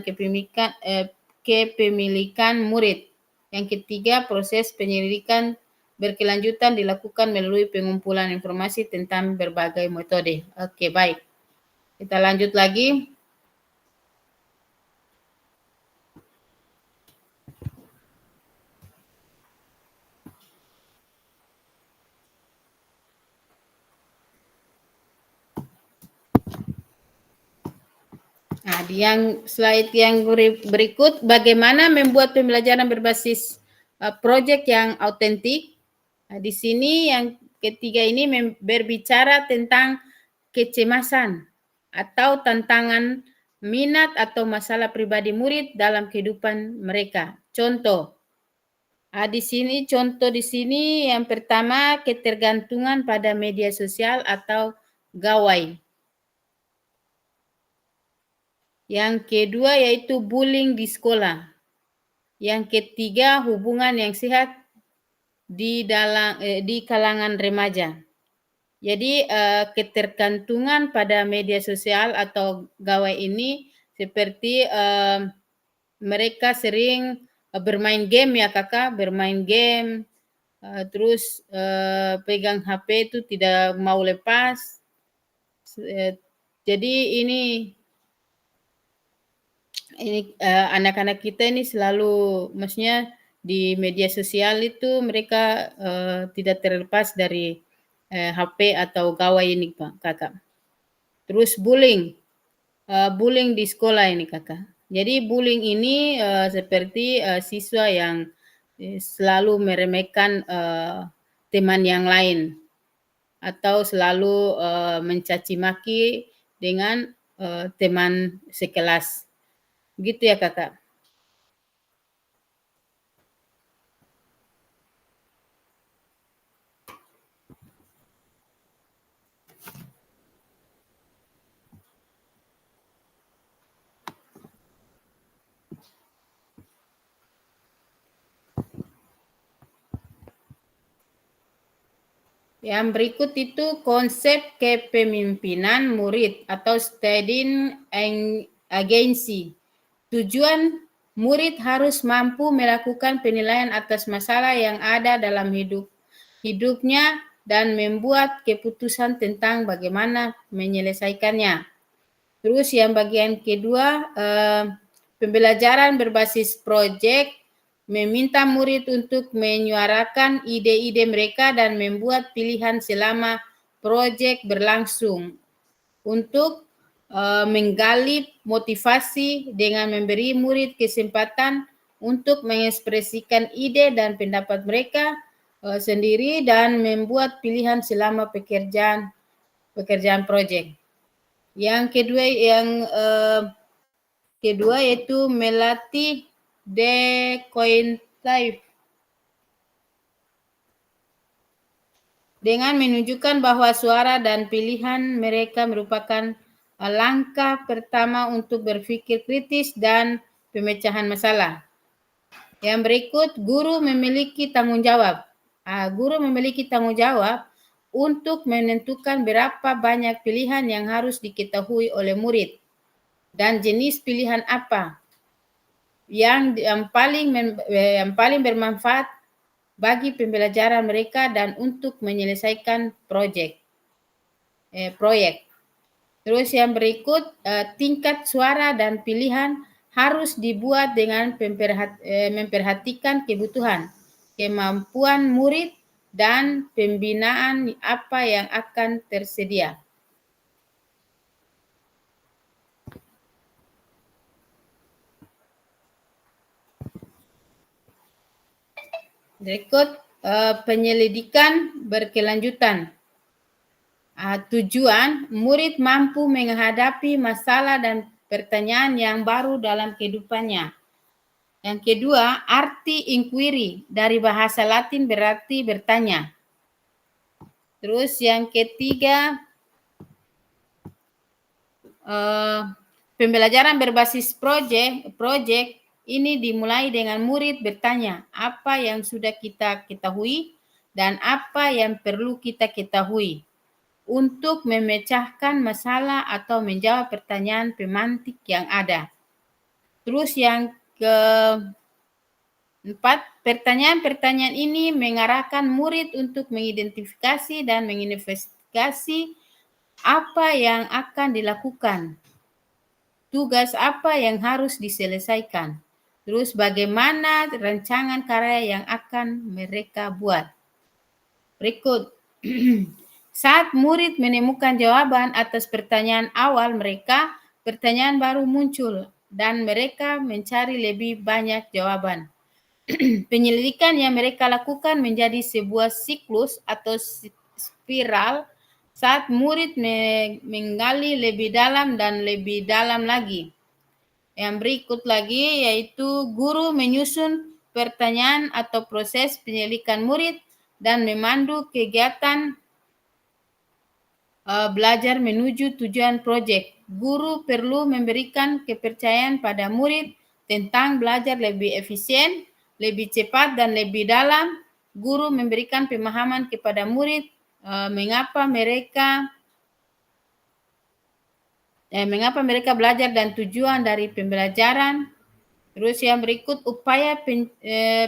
kepemilikan murid. Yang ketiga, proses penyelidikan berkelanjutan dilakukan melalui pengumpulan informasi tentang berbagai metode. Oke, baik. Kita lanjut lagi. Nah, di slide yang berikut, bagaimana membuat pembelajaran berbasis proyek yang autentik. Nah, di sini yang ketiga ini berbicara tentang kecemasan atau tantangan minat atau masalah pribadi murid dalam kehidupan mereka. Contoh, contoh di sini yang pertama ketergantungan pada media sosial atau gawai. Yang kedua yaitu bullying di sekolah. Yang ketiga hubungan yang sehat di kalangan remaja. Jadi ketergantungan pada media sosial atau gawai ini seperti mereka sering bermain game ya kakak, bermain game, terus pegang HP itu tidak mau lepas. Jadi ini anak-anak kita ini selalu, maksudnya di media sosial itu mereka tidak terlepas dari HP atau gawai ini kakak. Terus bullying di sekolah ini kakak. Jadi bullying ini seperti siswa yang selalu meremehkan teman yang lain atau selalu mencaci maki dengan teman sekelas. Gitu ya kakak. Yang berikut itu konsep kepemimpinan murid atau student agency. Tujuan murid harus mampu melakukan penilaian atas masalah yang ada dalam hidupnya dan membuat keputusan tentang bagaimana menyelesaikannya. Terus yang bagian kedua, pembelajaran berbasis proyek meminta murid untuk menyuarakan ide-ide mereka dan membuat pilihan selama proyek berlangsung untuk menggali motivasi dengan memberi murid kesempatan untuk mengekspresikan ide dan pendapat mereka sendiri dan membuat pilihan selama pekerjaan proyek. Yang kedua yaitu melatih decognitive dengan menunjukkan bahwa suara dan pilihan mereka merupakan langkah pertama untuk berpikir kritis dan pemecahan masalah. Yang berikut, guru memiliki tanggung jawab. Guru memiliki tanggung jawab untuk menentukan berapa banyak pilihan yang harus diketahui oleh murid dan jenis pilihan apa yang paling bermanfaat bagi pembelajaran mereka dan untuk menyelesaikan proyek. Terus yang berikut, tingkat suara dan pilihan harus dibuat dengan memperhatikan kebutuhan, kemampuan murid, dan pembinaan apa yang akan tersedia. Berikut penyelidikan berkelanjutan. Tujuan, murid mampu menghadapi masalah dan pertanyaan yang baru dalam kehidupannya. Yang kedua, arti inquiry dari bahasa Latin berarti bertanya. Terus yang ketiga, pembelajaran berbasis project ini dimulai dengan murid bertanya apa yang sudah kita ketahui dan apa yang perlu kita ketahui untuk memecahkan masalah atau menjawab pertanyaan pemantik yang ada. Terus yang keempat, pertanyaan-pertanyaan ini mengarahkan murid untuk mengidentifikasi dan menginvestigasi apa yang akan dilakukan, tugas apa yang harus diselesaikan, terus bagaimana rancangan karya yang akan mereka buat. Berikut, saat murid menemukan jawaban atas pertanyaan awal mereka, pertanyaan baru muncul dan mereka mencari lebih banyak jawaban. Penyelidikan yang mereka lakukan menjadi sebuah siklus atau spiral saat murid menggali lebih dalam dan lebih dalam lagi. Yang berikut lagi yaitu guru menyusun pertanyaan atau proses penyelidikan murid dan memandu kegiatan belajar menuju tujuan proyek. Guru perlu memberikan kepercayaan pada murid tentang belajar lebih efisien, lebih cepat, dan lebih dalam. Guru memberikan pemahaman kepada murid mengapa mereka belajar dan tujuan dari pembelajaran. Terus yang berikut, upaya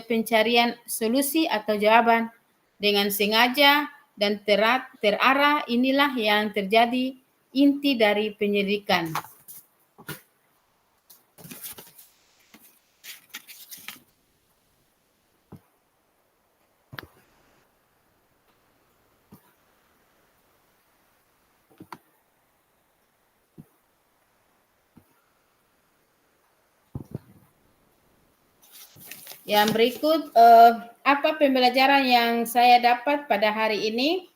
pencarian solusi atau jawaban dengan sengaja dan terarah, inilah yang terjadi inti dari penyelidikan. Yang berikut, apa pembelajaran yang saya dapat pada hari ini?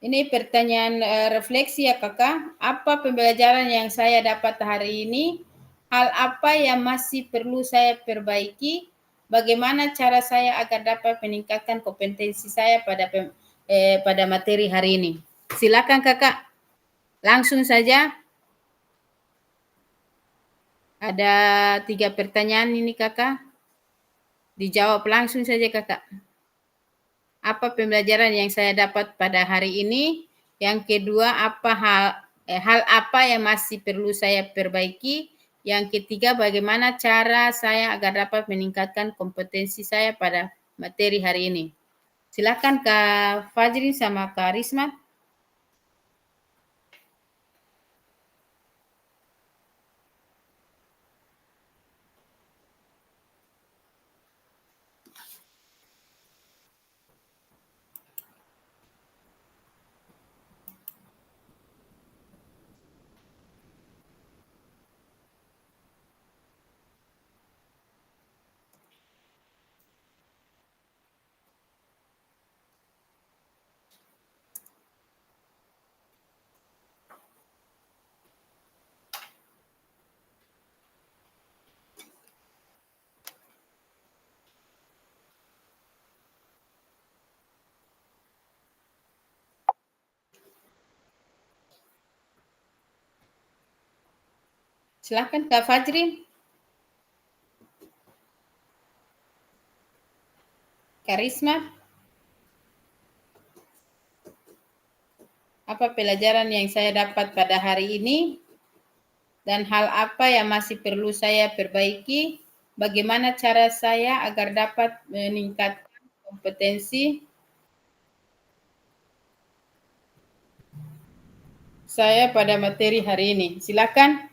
Ini pertanyaan refleksi ya kakak. Apa pembelajaran yang saya dapat hari ini? Hal apa yang masih perlu saya perbaiki? Bagaimana cara saya agar dapat meningkatkan kompetensi saya pada materi hari ini? Silakan kakak, langsung saja. Ada 3 pertanyaan ini kakak. Dijawab langsung saja kakak. Apa pembelajaran yang saya dapat pada hari ini? Yang kedua, hal apa yang masih perlu saya perbaiki? Yang ketiga, bagaimana cara saya agar dapat meningkatkan kompetensi saya pada materi hari ini? Silakan Kak Fajri sama Kak Risma. Silakan Kak Fajri. Kak Risma. Apa pelajaran yang saya dapat pada hari ini? Dan hal apa yang masih perlu saya perbaiki? Bagaimana cara saya agar dapat meningkatkan kompetensi saya pada materi hari ini? Silakan.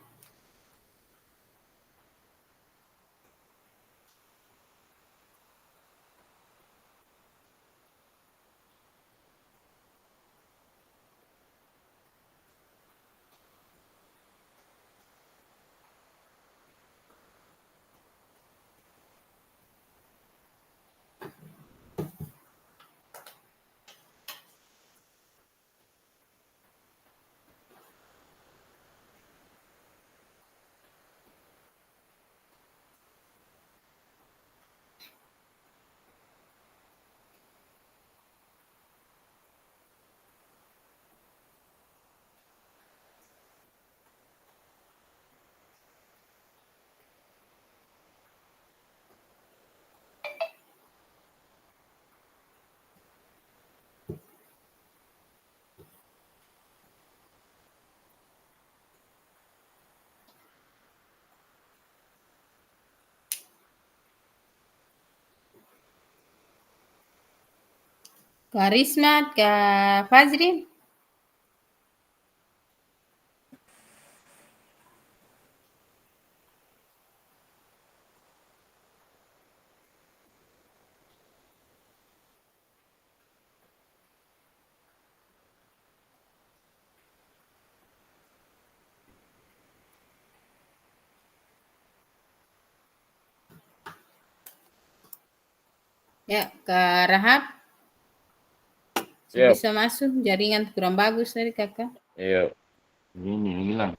Kak Risma, Kak Fajri. Ya, Kak Rahab. Siap. Bisa masuk, jaringan kurang bagus tadi kakak. Iya. Ini hilang.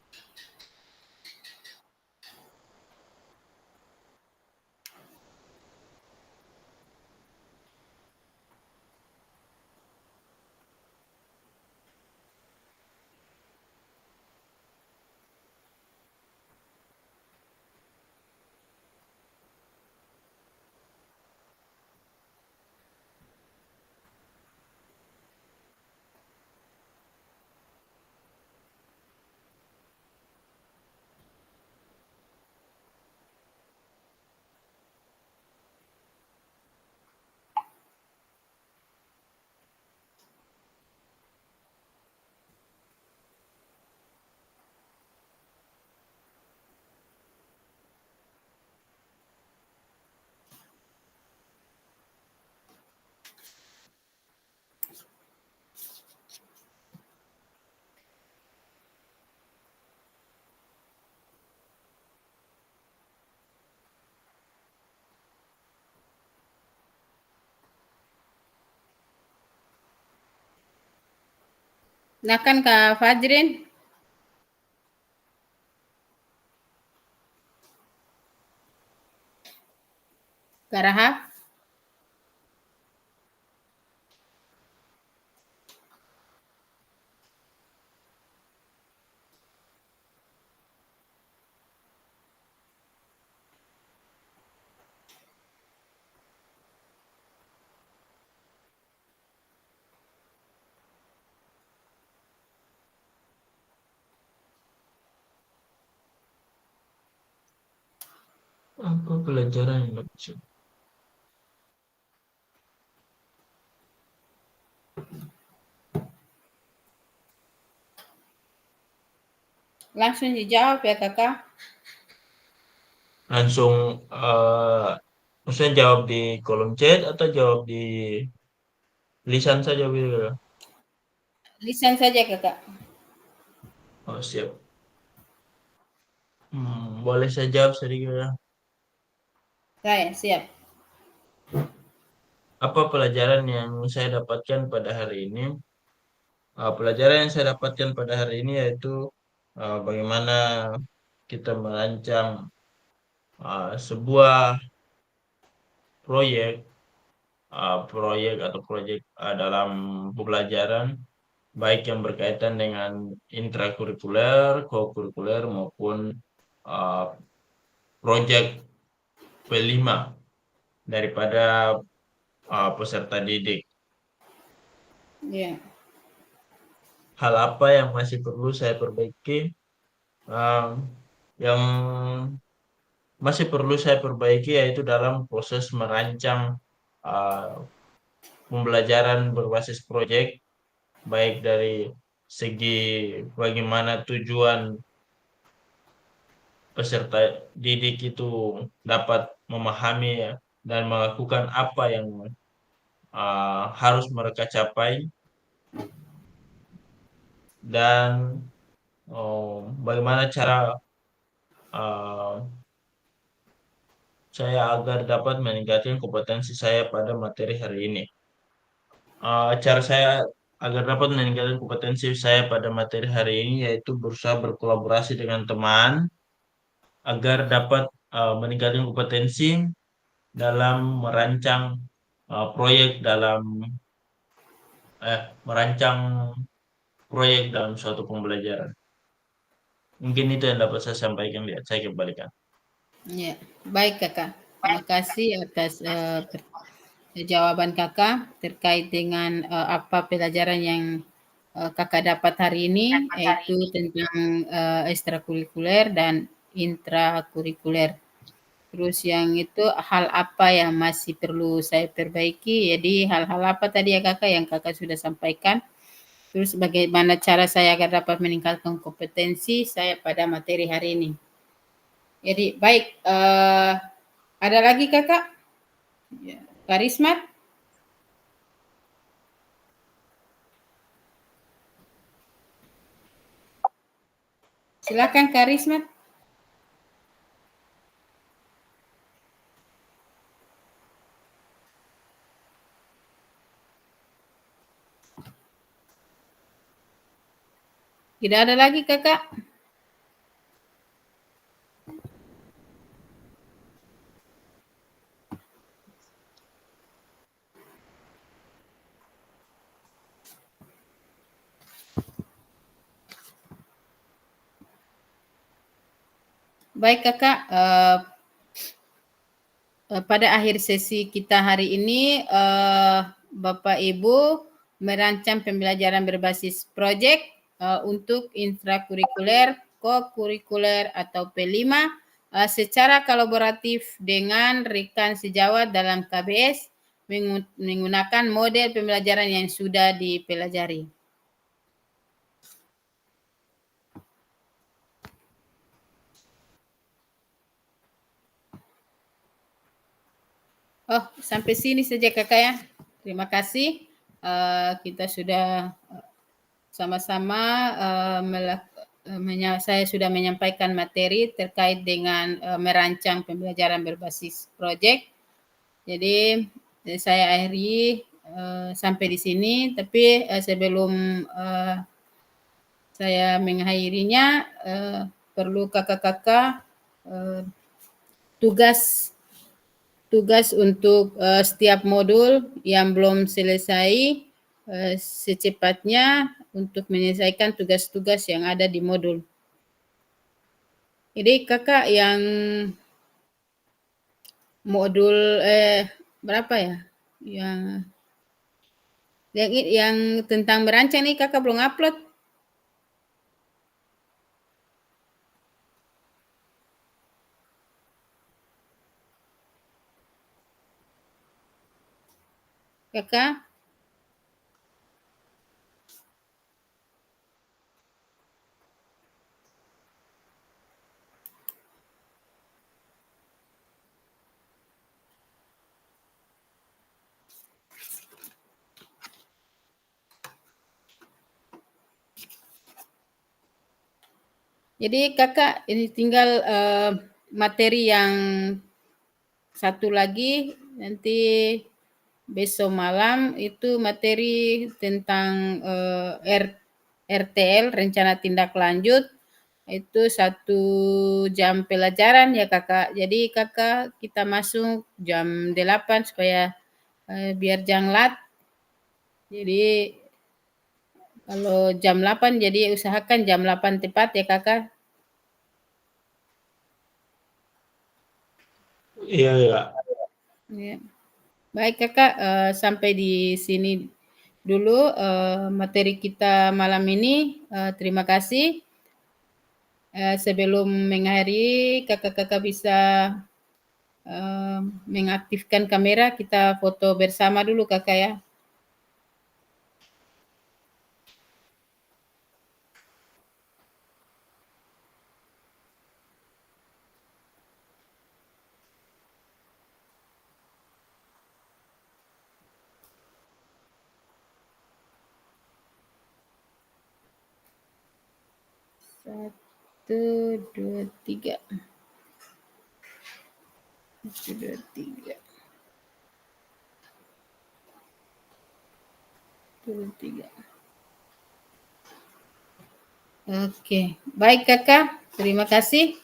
Silakan Kak Fajrin. Kak Rahab. Apa pelajaran yang lucu? Langsung dijawab ya kakak. Langsung maksudnya jawab di kolom chat atau jawab di lisan saja gitu? Lisan saja kakak. Oh, siap. Boleh saya jawab sedikit ya? Saya siap. Apa pelajaran yang saya dapatkan pada hari ini? Pelajaran yang saya dapatkan pada hari ini yaitu bagaimana kita merancang sebuah proyek, dalam pembelajaran, baik yang berkaitan dengan intrakurikuler, kokurikuler maupun uh, proyek P5 daripada peserta didik. Ya. Hal apa yang masih perlu saya perbaiki? Um, yang masih perlu saya perbaiki yaitu dalam proses merancang uh, pembelajaran berbasis proyek, baik dari segi bagaimana tujuan peserta didik itu dapat memahami ya, dan melakukan apa yang harus mereka capai, dan bagaimana cara uh, saya agar dapat meningkatkan kompetensi saya pada materi hari ini. Cara saya agar dapat meningkatkan kompetensi saya pada materi hari ini yaitu berusaha berkolaborasi dengan teman agar dapat meningkatkan kompetensi dalam merancang proyek merancang proyek dalam suatu pembelajaran. Mungkin itu yang dapat saya sampaikan. Lihat, saya kembalikan. Ya, baik kakak. Terima kasih atas jawaban kakak terkait dengan apa pelajaran yang kakak dapat hari ini, yaitu tentang ekstrakurikuler dan intrakurikuler. Terus yang itu hal apa yang masih perlu saya perbaiki. Jadi hal-hal apa tadi ya Kakak yang Kakak sudah sampaikan. Terus bagaimana cara saya agar dapat meningkatkan kompetensi saya pada materi hari ini. Jadi baik, ada lagi Kakak? Ya, Karismat? Silakan Karismat. Tidak ada lagi Kakak? Baik Kakak, pada akhir sesi kita hari ini, Bapak Ibu merancang pembelajaran berbasis proyek untuk intrakurikuler, kokurikuler atau P5 secara kolaboratif dengan rekan sejawat dalam KBS menggunakan model pembelajaran yang sudah dipelajari. Oh, sampai sini saja Kakak ya. Terima kasih. Kita sudah sama-sama saya sudah menyampaikan materi terkait dengan merancang pembelajaran berbasis proyek. Jadi saya akhiri sampai di sini. Tapi sebelum saya mengakhirinya, perlu kakak-kakak tugas untuk setiap modul yang belum selesai secepatnya untuk menyelesaikan tugas-tugas yang ada di modul. Jadi kakak yang modul berapa ya? Yang tentang merancang nih kakak belum upload. Kakak? Jadi kakak ini tinggal materi yang satu lagi nanti besok malam itu materi tentang RTL, rencana tindak lanjut, itu 1 jam pelajaran ya kakak. Jadi kakak kita masuk jam 8 supaya biar janglat. Jadi kalau jam 8 jadi usahakan jam 8 tepat ya kakak. Iya, iya. Ya. Baik kakak, sampai di sini dulu materi kita malam ini. Terima kasih. Sebelum mengakhiri, kakak-kakak bisa mengaktifkan kamera, kita foto bersama dulu kakak ya. Satu, dua, tiga. Satu, dua, tiga. Dua, tiga. Oke, baik kakak. Terima kasih.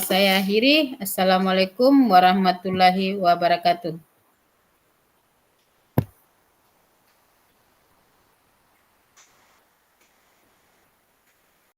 Saya akhiri. Assalamualaikum warahmatullahi wabarakatuh.